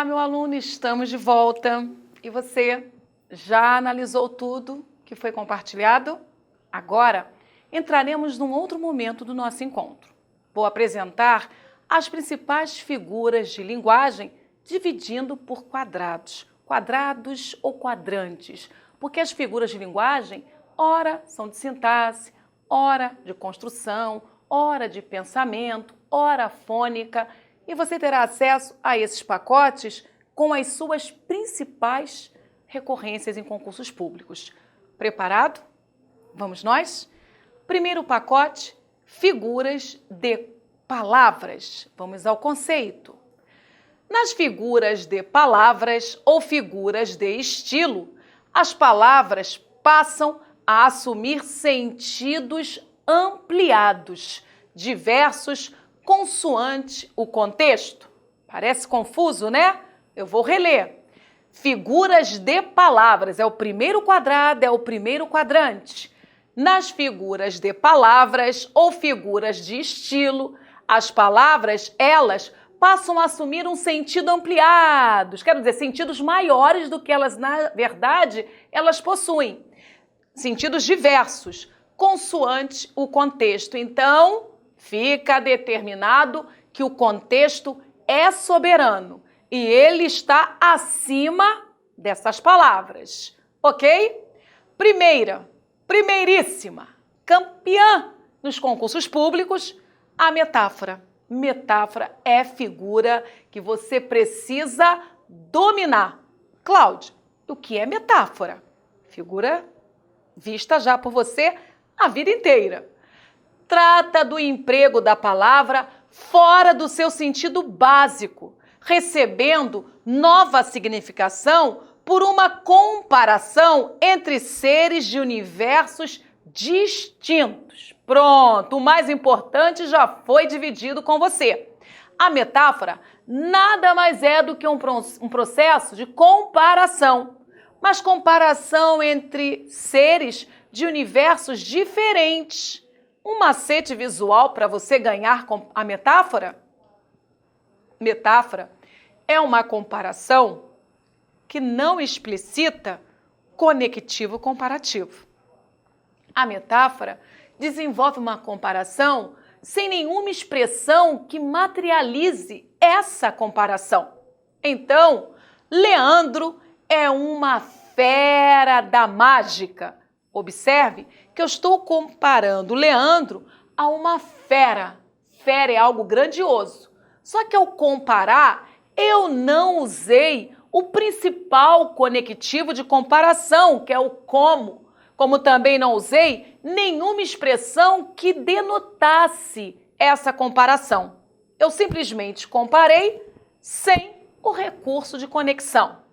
meu aluno, estamos de volta. E você já analisou tudo que foi compartilhado? Agora, entraremos num outro momento do nosso encontro. Vou apresentar as principais figuras de linguagem dividindo por quadrados, quadrados ou quadrantes, porque as figuras de linguagem, ora são de sintaxe, ora de construção, ora de pensamento, ora fônica, e você terá acesso a esses pacotes com as suas principais recorrências em concursos públicos. Preparado? Vamos nós? Primeiro pacote, figuras de palavras. Vamos ao conceito. Nas figuras de palavras ou figuras de estilo, as palavras passam a assumir sentidos ampliados, diversos, consoante o contexto. Parece confuso, né? Eu vou reler. Figuras de palavras, é o primeiro quadrado, é o primeiro quadrante. Nas figuras de palavras ou figuras de estilo, as palavras, elas passam a assumir um sentido ampliado, quero dizer, sentidos maiores do que elas, na verdade, elas possuem. Sentidos diversos, consoante o contexto. Então, fica determinado que o contexto é soberano e ele está acima dessas palavras, ok? Primeiríssima, campeã nos concursos públicos, a metáfora. Metáfora é figura que você precisa dominar. Cláudia, o que é metáfora? Figura vista já por você a vida inteira. Trata do emprego da palavra fora do seu sentido básico, recebendo nova significação por uma comparação entre seres de universos distintos. Pronto, o mais importante já foi dividido com você. A metáfora nada mais é do que um processo de comparação, mas comparação entre seres de universos diferentes. Um macete visual para você ganhar com a metáfora? Metáfora é uma comparação que não explicita conectivo comparativo. A metáfora desenvolve uma comparação sem nenhuma expressão que materialize essa comparação. Então, Leandro é uma fera da mágica. Observe que eu estou comparando Leandro a uma fera. Fera é algo grandioso. Só que ao comparar, eu não usei o principal conectivo de comparação, que é o como. Como também não usei nenhuma expressão que denotasse essa comparação. Eu simplesmente comparei sem o recurso de conexão.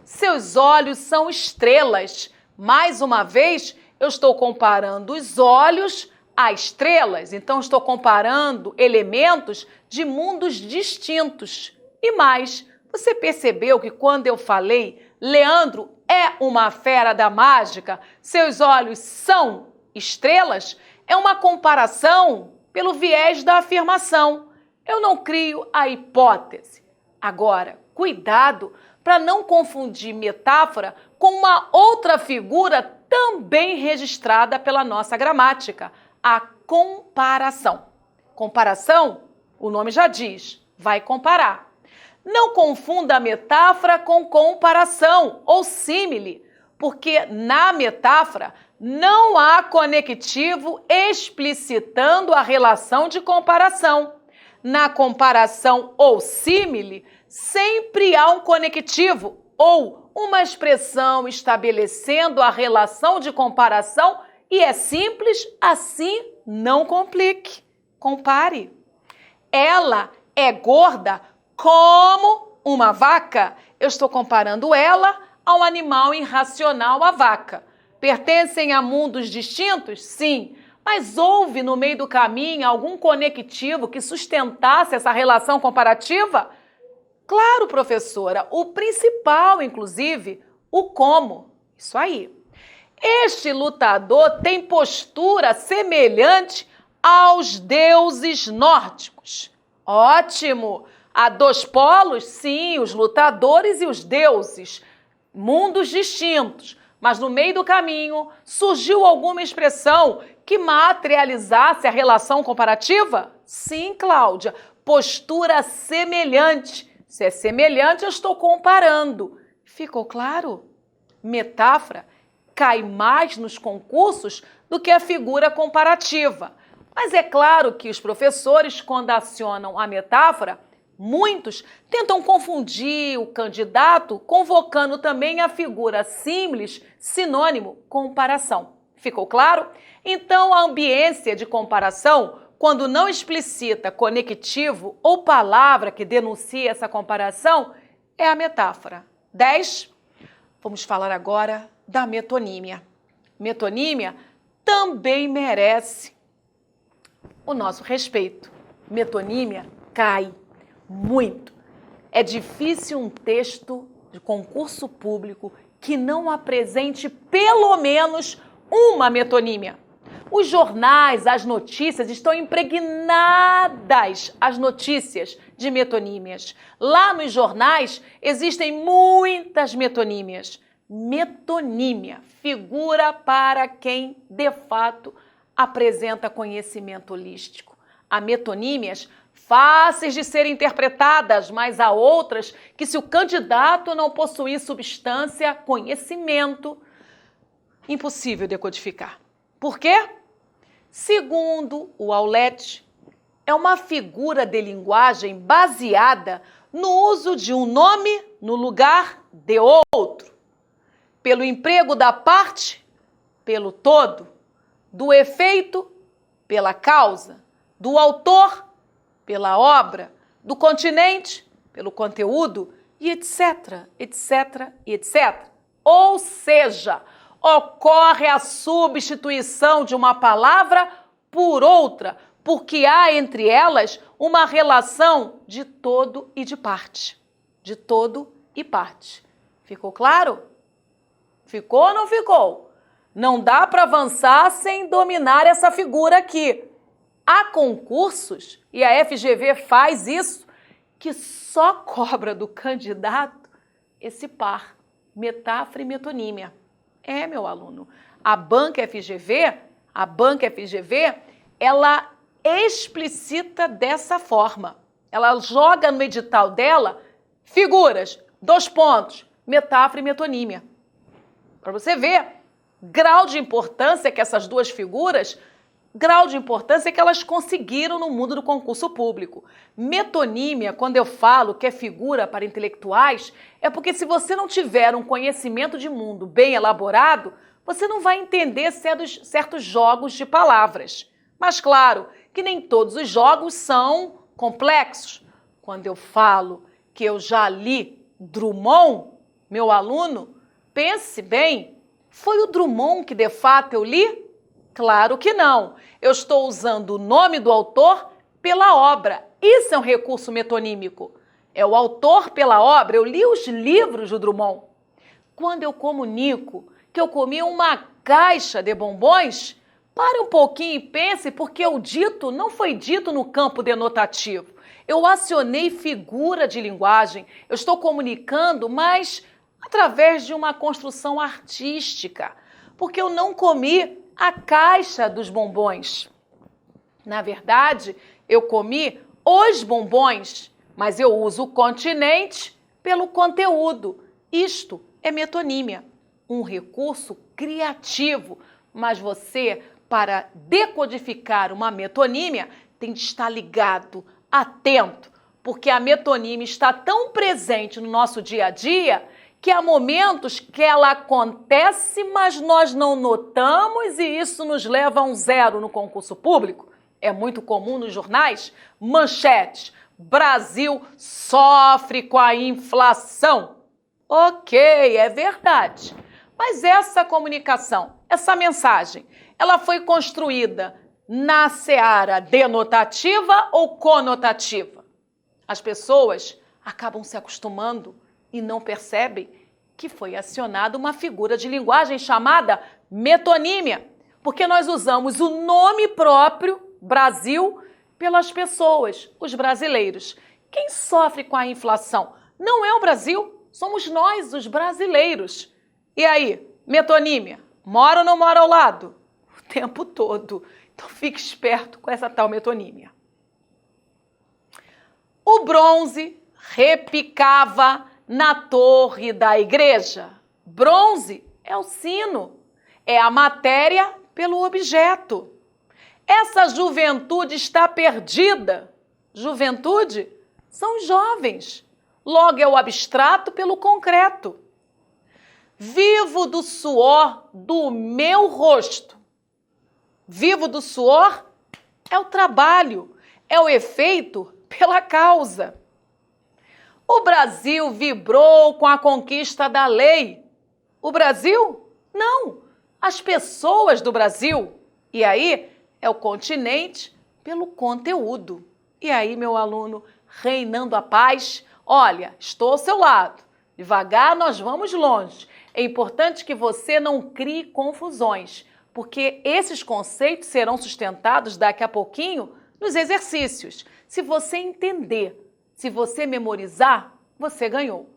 Seus olhos são estrelas. Mais uma vez, eu estou comparando os olhos a estrelas. Então, estou comparando elementos de mundos distintos. E mais, você percebeu que quando eu falei Leandro é uma fera da mágica, seus olhos são estrelas, é uma comparação pelo viés da afirmação. Eu não crio a hipótese. Agora, cuidado para não confundir metáfora com uma outra figura também registrada pela nossa gramática, a comparação. Comparação, o nome já diz, vai comparar. Não confunda a metáfora com comparação ou símile, porque na metáfora não há conectivo explicitando a relação de comparação. Na comparação ou símile, sempre há um conectivo ou uma expressão estabelecendo a relação de comparação e é simples, assim não complique. Compare. Ela é gorda como uma vaca. Eu estou comparando ela a um animal irracional, a vaca. Pertencem a mundos distintos? Sim. Mas houve no meio do caminho algum conectivo que sustentasse essa relação comparativa? Claro, professora. O principal, inclusive, o como. Isso aí. Este lutador tem postura semelhante aos deuses nórdicos. Ótimo! Há dois polos? Sim, os lutadores e os deuses. Mundos distintos. Mas no meio do caminho surgiu alguma expressão que materializasse a relação comparativa? Sim, Cláudia. Postura semelhante. Se é semelhante, eu estou comparando. Ficou claro? Metáfora cai mais nos concursos do que a figura comparativa. Mas é claro que os professores, quando acionam a metáfora, muitos tentam confundir o candidato, convocando também a figura símiles, sinônimo, comparação. Ficou claro? Então, a ambiência de comparação, quando não explicita conectivo ou palavra que denuncia essa comparação, é a metáfora. 10. Vamos falar agora da metonímia. Metonímia também merece o nosso respeito. Metonímia cai muito. É difícil um texto de concurso público que não apresente pelo menos uma metonímia. Os jornais, as notícias estão impregnadas, as notícias de metonímias. Lá nos jornais existem muitas metonímias. Metonímia, figura para quem, de fato, apresenta conhecimento holístico. Há metonímias fáceis de serem interpretadas, mas há outras que, se o candidato não possuir substância, conhecimento, impossível decodificar. Por quê? Segundo o Aulete, é uma figura de linguagem baseada no uso de um nome no lugar de outro, pelo emprego da parte, pelo todo, do efeito, pela causa, do autor, pela obra, do continente, pelo conteúdo, e etc, etc, etc. Ou seja, ocorre a substituição de uma palavra por outra, porque há entre elas uma relação de todo e de parte. De todo e parte. Ficou claro? Ficou ou não ficou? Não dá para avançar sem dominar essa figura aqui. Há concursos, e a FGV faz isso, que só cobra do candidato esse par, metáfora e metonímia. É, meu aluno, a Banca FGV, ela explicita dessa forma. Ela joga no edital dela figuras, 2 pontos, metáfora e metonímia. Para você ver, grau de importância que essas duas figuras, grau de importância que elas conseguiram no mundo do concurso público. Metonímia, quando eu falo que é figura para intelectuais, é porque se você não tiver um conhecimento de mundo bem elaborado, você não vai entender certos jogos de palavras. Mas claro que nem todos os jogos são complexos. Quando eu falo que eu já li Drummond, meu aluno, pense bem, foi o Drummond que de fato eu li? Claro que não. Eu estou usando o nome do autor pela obra. Isso é um recurso metonímico. É o autor pela obra. Eu li os livros do Drummond. Quando eu comunico que eu comi uma caixa de bombons, pare um pouquinho e pense, porque o dito não foi dito no campo denotativo. Eu acionei figura de linguagem. Eu estou comunicando, mas através de uma construção artística. Porque eu não comi a caixa dos bombons. Na verdade, eu comi os bombons, mas eu uso o continente pelo conteúdo. Isto é metonímia, um recurso criativo, mas você, para decodificar uma metonímia, tem de estar ligado, atento, porque a metonímia está tão presente no nosso dia a dia que há momentos que ela acontece, mas nós não notamos e isso nos leva a um 0 no concurso público. É muito comum nos jornais, manchetes, Brasil sofre com a inflação. Ok, é verdade. Mas essa comunicação, essa mensagem, ela foi construída na seara denotativa ou conotativa? As pessoas acabam se acostumando e não percebem que foi acionada uma figura de linguagem chamada metonímia, porque nós usamos o nome próprio, Brasil, pelas pessoas, os brasileiros, Quem sofre com a inflação? Não é o Brasil, somos nós, os brasileiros. E aí, metonímia, mora ou não mora ao lado? O tempo todo. Então fique esperto com essa tal metonímia. O bronze repicava na torre da igreja. Bronze é o sino, é a matéria pelo objeto. Essa juventude está perdida. Juventude são os jovens. Logo é o abstrato pelo concreto. Vivo do suor do meu rosto. Vivo do suor é o trabalho, é o efeito pela causa. O Brasil vibrou com a conquista da lei. O Brasil? Não, as pessoas do Brasil. E aí é o continente pelo conteúdo. E aí, meu aluno, reinando a paz, olha, estou ao seu lado. Devagar nós vamos longe. É importante que você não crie confusões, porque esses conceitos serão sustentados daqui a pouquinho nos exercícios. Se você entender, se você memorizar, você ganhou.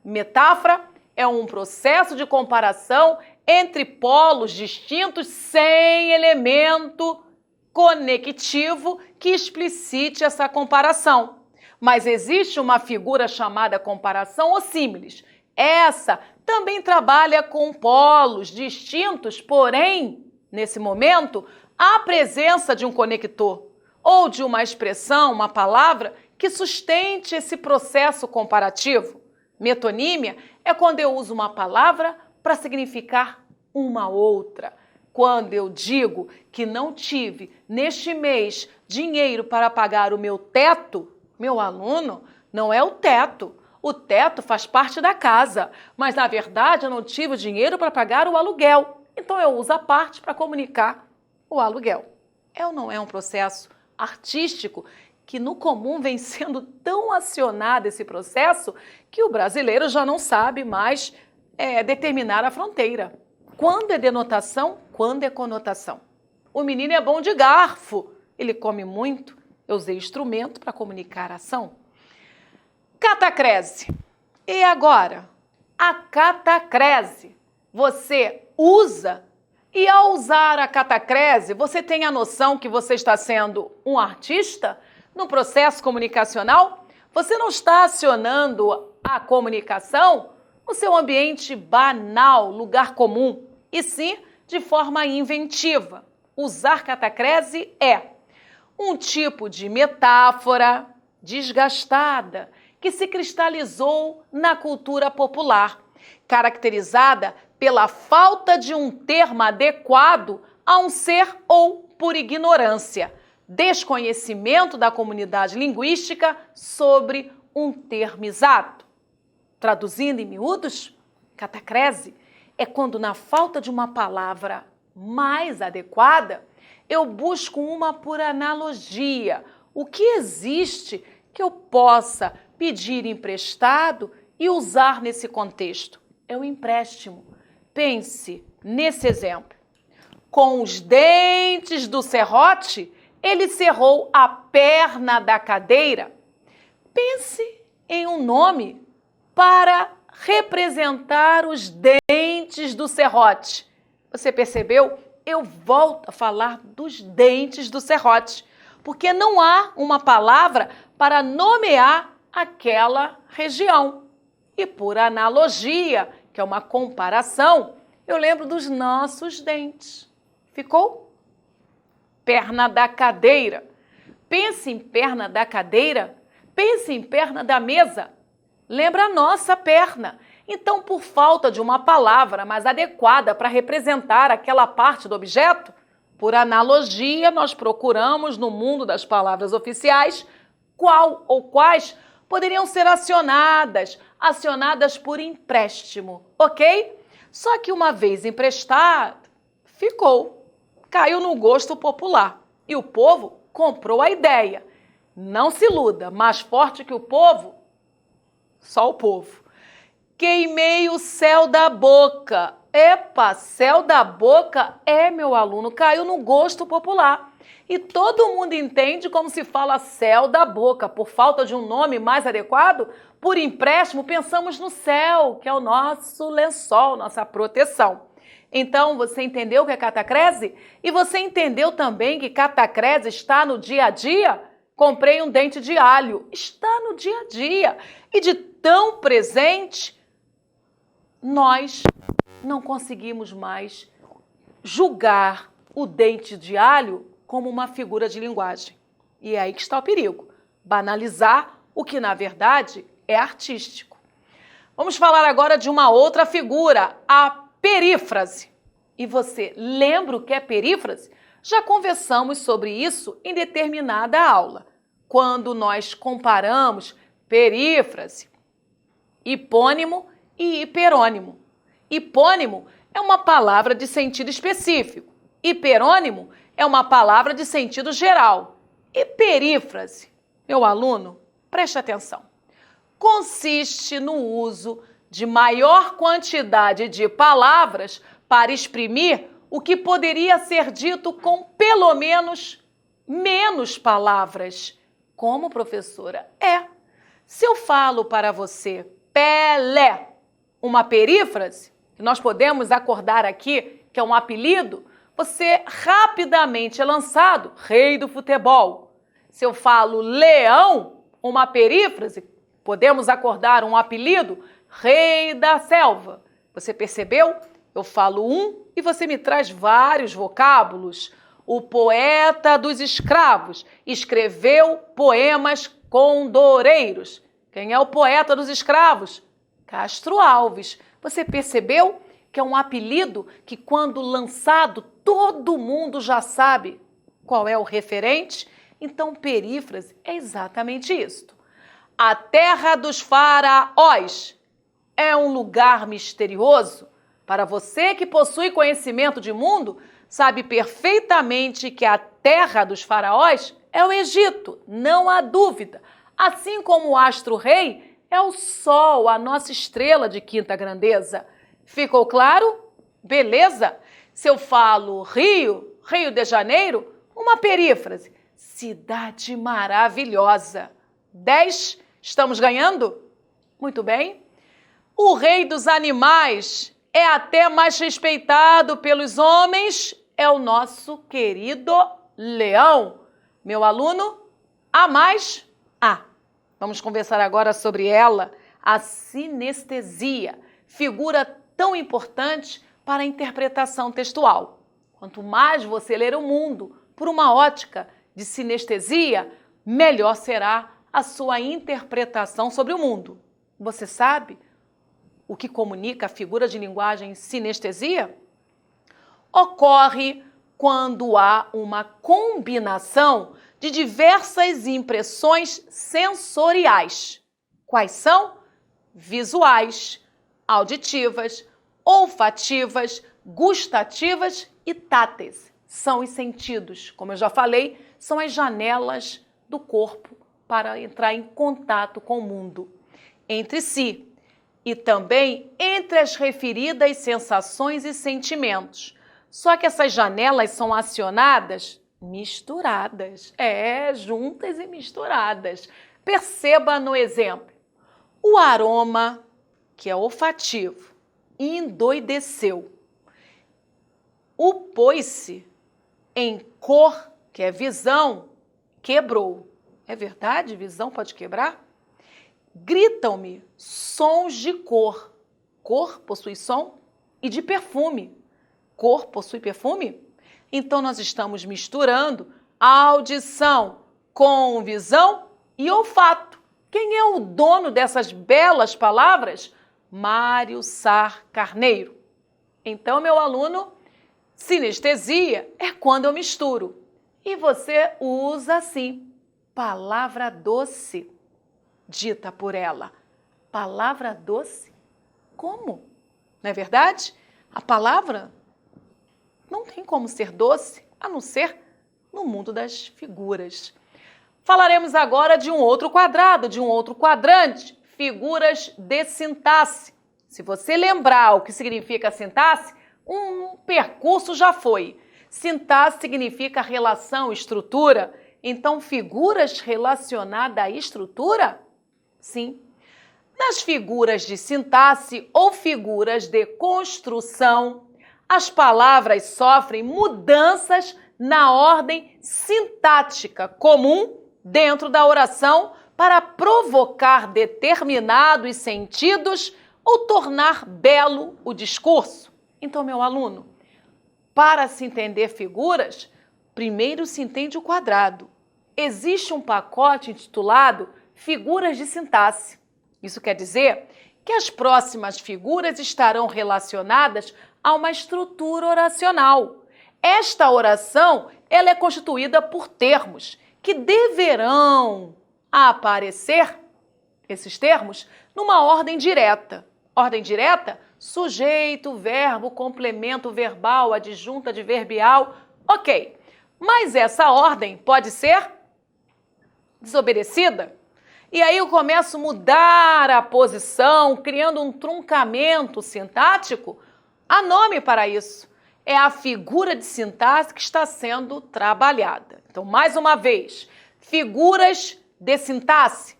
Metáfora é um processo de comparação entre polos distintos sem elemento conectivo que explicite essa comparação. Mas existe uma figura chamada comparação ou símiles. Essa também trabalha com polos distintos, porém, nesse momento, há a presença de um conector ou de uma expressão, uma palavra que sustente esse processo comparativo. Metonímia é quando eu uso uma palavra para significar uma outra. Quando eu digo que não tive, neste mês, dinheiro para pagar o meu teto, meu aluno, não é o teto. O teto faz parte da casa, mas, na verdade, eu não tive dinheiro para pagar o aluguel. Então, eu uso a parte para comunicar o aluguel. É ou não é um processo artístico que, no comum, vem sendo tão acionado esse processo que o brasileiro já não sabe mais determinar a fronteira. Quando é denotação, quando é conotação. O menino é bom de garfo, ele come muito. Eu usei instrumento para comunicar a ação. Catacrese. E agora? A catacrese. Você usa e, ao usar a catacrese, você tem a noção que você está sendo um artista no processo comunicacional? Você não está acionando a comunicação no seu ambiente banal, lugar comum, e sim de forma inventiva. Usar catacrese é um tipo de metáfora desgastada que se cristalizou na cultura popular, caracterizada pela falta de um termo adequado a um ser ou por ignorância, desconhecimento da comunidade linguística sobre um termo exato. Traduzindo em miúdos, catacrese é quando, na falta de uma palavra mais adequada, eu busco uma por analogia. O que existe que eu possa pedir emprestado e usar nesse contexto? É o empréstimo. Pense nesse exemplo. Com os dentes do serrote, ele cerrou a perna da cadeira. Pense em um nome para representar os dentes do serrote. Você percebeu? Eu volto a falar dos dentes do serrote, porque não há uma palavra para nomear aquela região. E por analogia, que é uma comparação, eu lembro dos nossos dentes. Ficou? Perna da cadeira. Pense em perna da cadeira, pense em perna da mesa. Lembra a nossa perna. Então, por falta de uma palavra mais adequada para representar aquela parte do objeto, por analogia, nós procuramos no mundo das palavras oficiais qual ou quais poderiam ser acionadas por empréstimo, ok? Só que uma vez emprestado, ficou, caiu no gosto popular e o povo comprou a ideia. Não se iluda, mais forte que o povo, só o povo. Queimei o céu da boca. Epa, céu da boca meu aluno, caiu no gosto popular. E todo mundo entende como se fala céu da boca. Por falta de um nome mais adequado, por empréstimo, pensamos no céu, que é o nosso lençol, nossa proteção. Então, você entendeu o que é catacrese? E você entendeu também que catacrese está no dia a dia? Comprei um dente de alho. Está no dia a dia. E de tão presente, nós não conseguimos mais julgar o dente de alho como uma figura de linguagem. E é aí que está o perigo. Banalizar o que, na verdade, é artístico. Vamos falar agora de uma outra figura, a perífrase. E você lembra o que é perífrase? Já conversamos sobre isso em determinada aula, quando nós comparamos perífrase, hipônimo e hiperônimo. Hipônimo é uma palavra de sentido específico. Hiperônimo é uma palavra de sentido geral. E perífrase, meu aluno, preste atenção, consiste no uso de maior quantidade de palavras para exprimir o que poderia ser dito com pelo menos palavras. Como, professora? Se eu falo para você Pelé, uma perífrase, que nós podemos acordar aqui, que é um apelido, você rapidamente é lançado rei do futebol. Se eu falo leão, uma perífrase, podemos acordar um apelido, rei da selva. Você percebeu? Eu falo um e você me traz vários vocábulos. O poeta dos escravos escreveu poemas condoreiros. Quem é o poeta dos escravos? Castro Alves. Você percebeu que é um apelido que, quando lançado, todo mundo já sabe qual é o referente? Então, perífrase é exatamente isto. A terra dos faraós é um lugar misterioso? Para você que possui conhecimento de mundo, sabe perfeitamente que a terra dos faraós é o Egito, não há dúvida. Assim como o astro-rei é o Sol, a nossa estrela de quinta grandeza. Ficou claro? Beleza? Se eu falo Rio, Rio de Janeiro, uma perífrase, cidade maravilhosa. 10, estamos ganhando? Muito bem. O rei dos animais é até mais respeitado pelos homens, é o nosso querido leão. Meu aluno, há mais? Vamos conversar agora sobre ela, a sinestesia, figura tão importante para a interpretação textual. Quanto mais você ler o mundo por uma ótica de sinestesia, melhor será a sua interpretação sobre o mundo. Você sabe o que comunica a figura de linguagem sinestesia? Ocorre quando há uma combinação de diversas impressões sensoriais. Quais são? Visuais, auditivas, olfativas, gustativas e táteis. São os sentidos, como eu já falei, são as janelas do corpo para entrar em contato com o mundo, entre si e também entre as referidas sensações e sentimentos. Só que essas janelas são acionadas misturadas, juntas e misturadas. Perceba no exemplo. O aroma, que é olfativo, endoideceu. O pôs-se em cor, que é visão, quebrou. É verdade? Visão pode quebrar? Gritam-me sons de cor. Cor possui som e de perfume. Cor possui perfume? Então, nós estamos misturando audição com visão e olfato. Quem é o dono dessas belas palavras? Mário Sá Carneiro. Então, meu aluno, sinestesia é quando eu misturo. E você usa assim, palavra doce, dita por ela. Palavra doce? Como? Não é verdade? A palavra não tem como ser doce, a não ser no mundo das figuras. Falaremos agora de um outro quadrado, de um outro quadrante, figuras de sintaxe. Se você lembrar o que significa sintaxe, um percurso já foi. Sintaxe significa relação, estrutura. Então, figuras relacionadas à estrutura? Sim. Nas figuras de sintaxe ou figuras de construção, as palavras sofrem mudanças na ordem sintática comum dentro da oração para provocar determinados sentidos ou tornar belo o discurso. Então, meu aluno, para se entender figuras, primeiro se entende o quadrado. Existe um pacote intitulado Figuras de Sintaxe. Isso quer dizer que as próximas figuras estarão relacionadas a uma estrutura oracional. Esta oração ela é constituída por termos que deverão aparecer, esses termos, numa ordem direta. Ordem direta? Sujeito, verbo, complemento verbal, adjunta adverbial. Ok, mas essa ordem pode ser desobedecida? E aí eu começo a mudar a posição, criando um truncamento sintático? Há nome para isso. É a figura de sintaxe que está sendo trabalhada. Então, mais uma vez, figuras de sintaxe.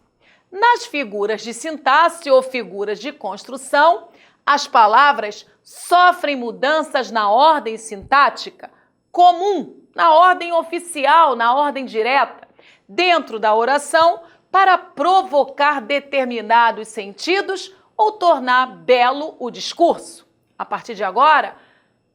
Nas figuras de sintaxe ou figuras de construção, as palavras sofrem mudanças na ordem sintática comum, na ordem oficial, na ordem direta, dentro da oração, para provocar determinados sentidos ou tornar belo o discurso. A partir de agora,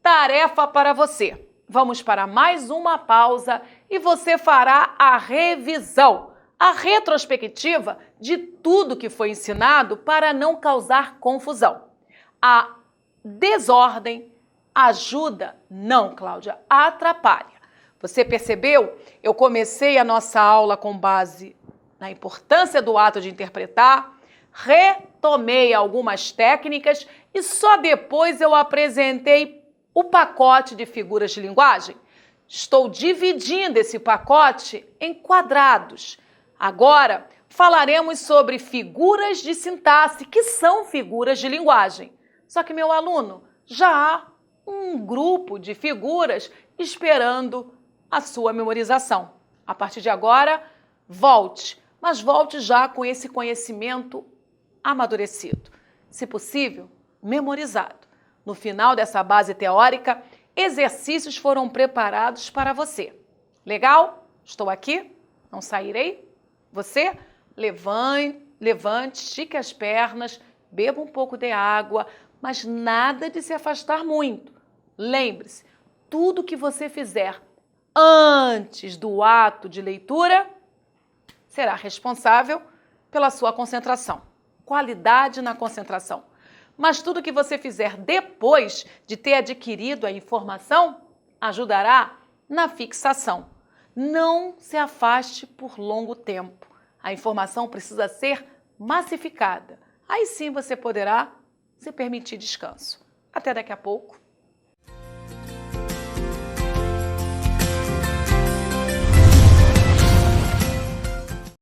tarefa para você. Vamos para mais uma pausa e você fará a revisão, a retrospectiva de tudo que foi ensinado para não causar confusão. A desordem ajuda? Não, Cláudia, atrapalha. Você percebeu? Eu comecei a nossa aula com base na importância do ato de interpretar, retomei algumas técnicas e só depois eu apresentei o pacote de figuras de linguagem. Estou dividindo esse pacote em quadrados. Agora, falaremos sobre figuras de sintaxe, que são figuras de linguagem. Só que, meu aluno, já há um grupo de figuras esperando a sua memorização. A partir de agora, volte, mas volte já com esse conhecimento amadurecido. Se possível, memorizado. No final dessa base teórica, exercícios foram preparados para você. Legal? Estou aqui, não sairei. Você levante, estique as pernas, beba um pouco de água, mas nada de se afastar muito. Lembre-se, tudo que você fizer antes do ato de leitura será responsável pela sua concentração. Qualidade na concentração. Mas tudo que você fizer depois de ter adquirido a informação ajudará na fixação. Não se afaste por longo tempo. A informação precisa ser massificada. Aí sim você poderá se permitir descanso. Até daqui a pouco.